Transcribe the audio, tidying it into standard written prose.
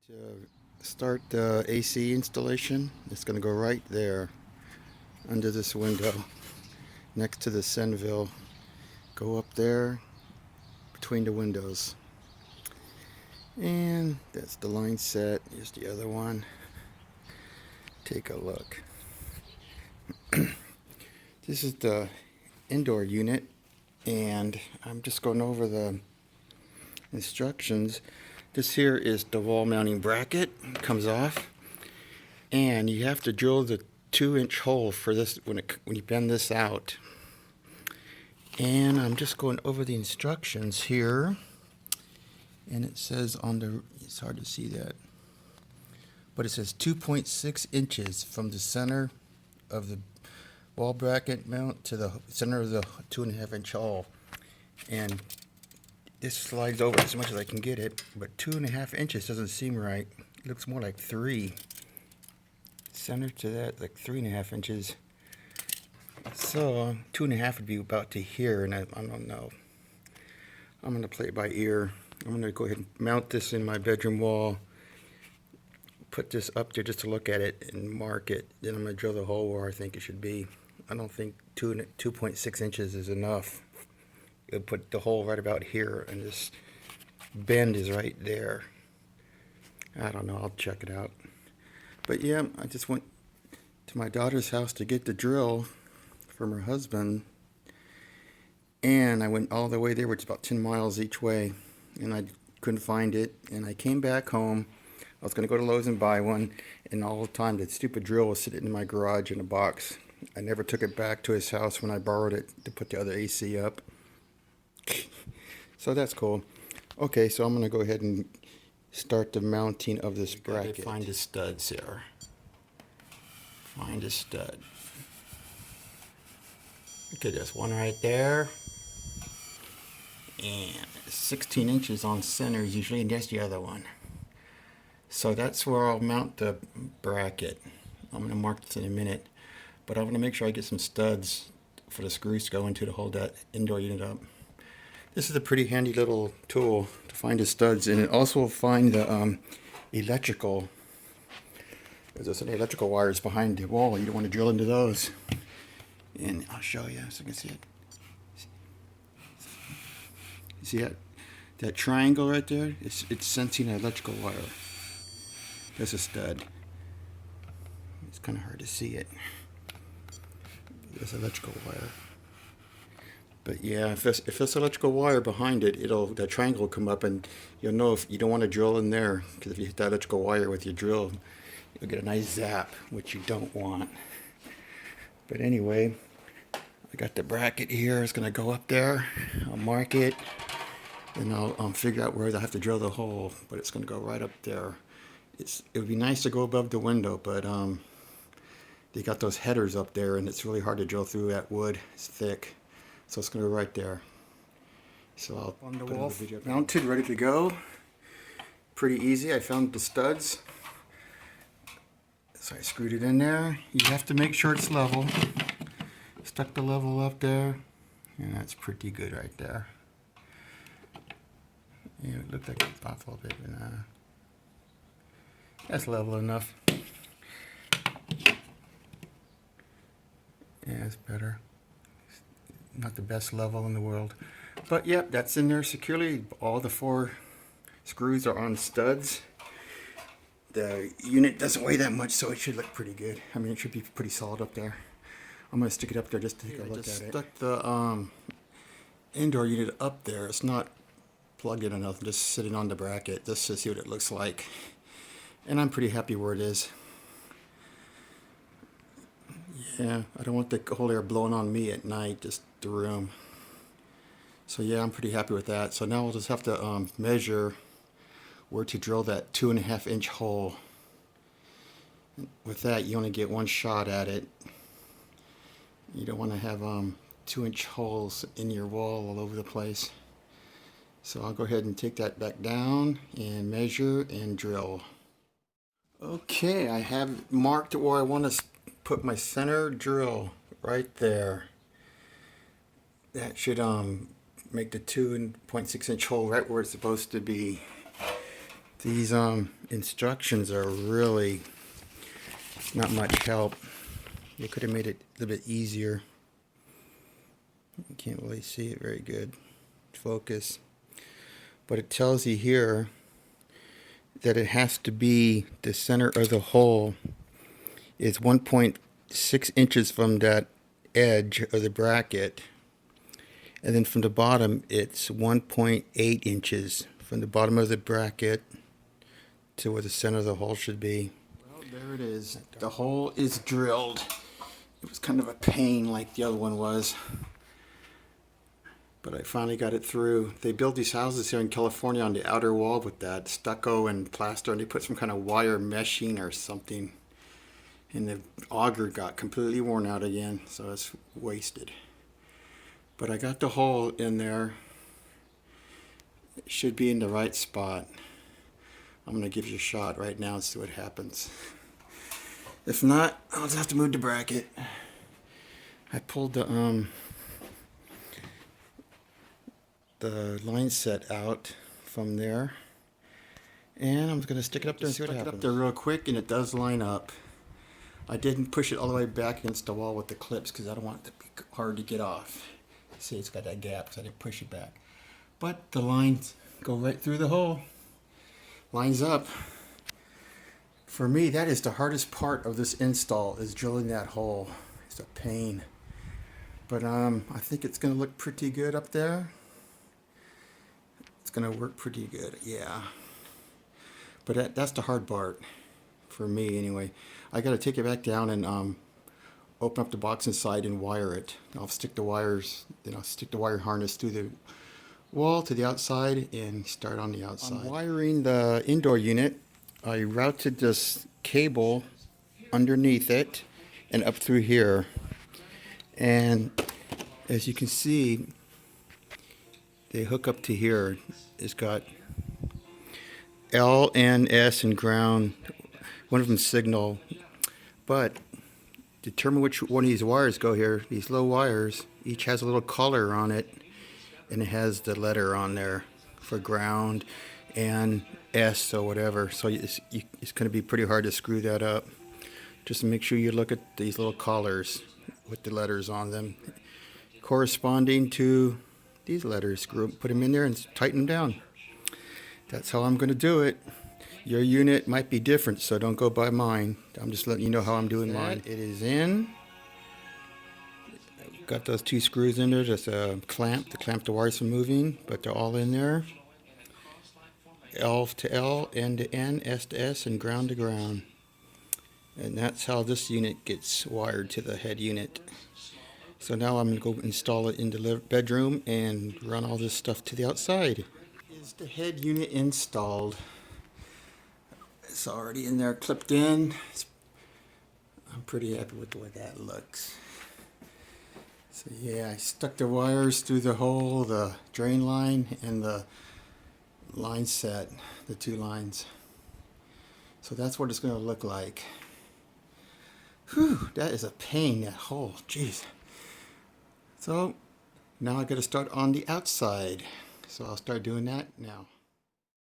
To start the AC installation, it's going to go right there under this window next to the Senville. Go up there between the windows. And that's the line set. Here's the other one. Take a look. This is the indoor unit, and I'm just going over the instructions. This here is the wall mounting bracket. It comes off, and you have to drill the 2-inch hole for this when you bend this out. And I'm just going over the instructions here, and it says on the, it's hard to see that, but it says 2.6 inches from the center of the wall bracket mount to the center of the 2.5-inch hole. And this slides over as much as I can get it, but 2.5 inches doesn't seem right. It looks more like 3. Center to that, like 3.5 inches. So 2.5 would be about to here, and I don't know. I'm gonna play it by ear. I'm gonna go ahead and mount this in my bedroom wall. Put this up there just to look at it and mark it. Then I'm gonna drill the hole where I think it should be. I don't think 2.6 inches is enough. It'll put the hole right about here, and this bend is right there. I don't know, I'll check it out. But yeah, I just went to my daughter's house to get the drill from her husband, and I went all the way there, which is about 10 miles each way, and I couldn't find it. And I came back home. I was going to go to Lowe's and buy one, and all the time that stupid drill was sitting in my garage in a box. I never took it back to his house when I borrowed it to put the other AC up. So that's cool. Okay, so I'm going to go ahead and start the mounting of this bracket. Find the studs here. Find a stud. Okay, there's one right there. And 16 inches on center usually, and there's the other one. So that's where I'll mount the bracket. I'm going to mark this in a minute, but I'm going to make sure I get some studs for the screws to go into to hold that indoor unit up. This is a pretty handy little tool to find the studs, and it also will find the electrical. There's some electrical wires behind the wall. You don't want to drill into those. And I'll show you so you can see it. See that triangle right there? It's sensing an electrical wire. There's a stud. It's kind of hard to see it. There's electrical wire. But yeah, if there's electrical wire behind it, that triangle will come up, and you'll know if you don't want to drill in there, because if you hit that electrical wire with your drill, you'll get a nice zap, which you don't want. But anyway, I got the bracket here. It's going to go up there. I'll mark it, and I'll figure out where I have to drill the hole, but it's going to go right up there. It would be nice to go above the window, but they got those headers up there, and it's really hard to drill through that wood. It's thick. So it's going to go right there. So I'll on the wall, mounted, ready to go. Pretty easy. I found the studs. So I screwed it in there. You have to make sure it's level. Stuck the level up there, and that's pretty good right there. Yeah, it looked like it's off a little bit, but that's level enough. Yeah, it's better. Not the best level in the world, but yep, that's in there securely. All the 4 screws are on studs. The unit doesn't weigh that much, so it should look pretty good. I mean, it should be pretty solid up there. I'm gonna stick it up there just to take a look at it. Stuck the indoor unit up there. It's not plugged in enough. I'm just sitting on the bracket just to see what it looks like, and I'm pretty happy where it is. Yeah, I don't want the whole air blowing on me at night, just the room. So yeah, I'm pretty happy with that. So now we'll just have to measure where to drill that 2.5-inch hole. With that, you only get one shot at it. You don't want to have 2-inch holes in your wall all over the place. So I'll go ahead and take that back down and measure and drill. Okay, I have marked where I want to put my center drill right there. That should make the 2.6-inch hole right where it's supposed to be. These instructions are really not much help. They could have made it a little bit easier. You can't really see it very good. Focus. But it tells you here that it has to be the center of the hole is 1.6 inches from that edge of the bracket. And then from the bottom, it's 1.8 inches from the bottom of the bracket to where the center of the hole should be. Well, there it is. The hole is drilled. It was kind of a pain like the other one was. But I finally got it through. They build these houses here in California on the outer wall with that stucco and plaster, and they put some kind of wire meshing or something. And the auger got completely worn out again, so it's wasted. But I got the hole in there. It should be in the right spot. I'm going to give you a shot right now and see what happens. If not, I'll just have to move the bracket. I pulled the line set out from there, and I'm just going to stick it up there and see what happens. Stick it up there real quick, and it does line up. I didn't push it all the way back against the wall with the clips because I don't want it to be hard to get off. See, it's got that gap, so I didn't push it back. But the lines go right through the hole. Lines up. For me, that is the hardest part of this install, is drilling that hole. It's a pain. But I think it's going to look pretty good up there. It's going to work pretty good, yeah. But that's the hard part, for me anyway. I got to take it back down and open up the box inside and wire it. I'll stick the wires, stick the wire harness through the wall to the outside and start on the outside. I'm wiring the indoor unit. I routed this cable underneath it and up through here. And as you can see, they hook up to here. It's got L, N, S, and ground. One of them signal. But determine which one of these wires go here. These low wires, each has a little collar on it, and it has the letter on there for ground and S or whatever. So it's going to be pretty hard to screw that up. Just make sure you look at these little collars with the letters on them corresponding to these letters. Put them in there and tighten them down. That's how I'm going to do it. Your unit might be different, so don't go by mine. I'm just letting you know how I'm doing mine. It is in. Got those two screws in there, just a clamp to clamp the wires from moving, but they're all in there. L to L, N to N, S to S, and ground to ground. And that's how this unit gets wired to the head unit. So now I'm going to go install it in the bedroom and run all this stuff to the outside. Is the head unit installed? It's already in there, clipped in. I'm pretty happy with the way that looks. So yeah, I stuck the wires through the hole, the drain line, and the line set, the two lines. So that's what it's going to look like. Whew, that is a pain, that hole, jeez. So now I got to start on the outside. So I'll start doing that now.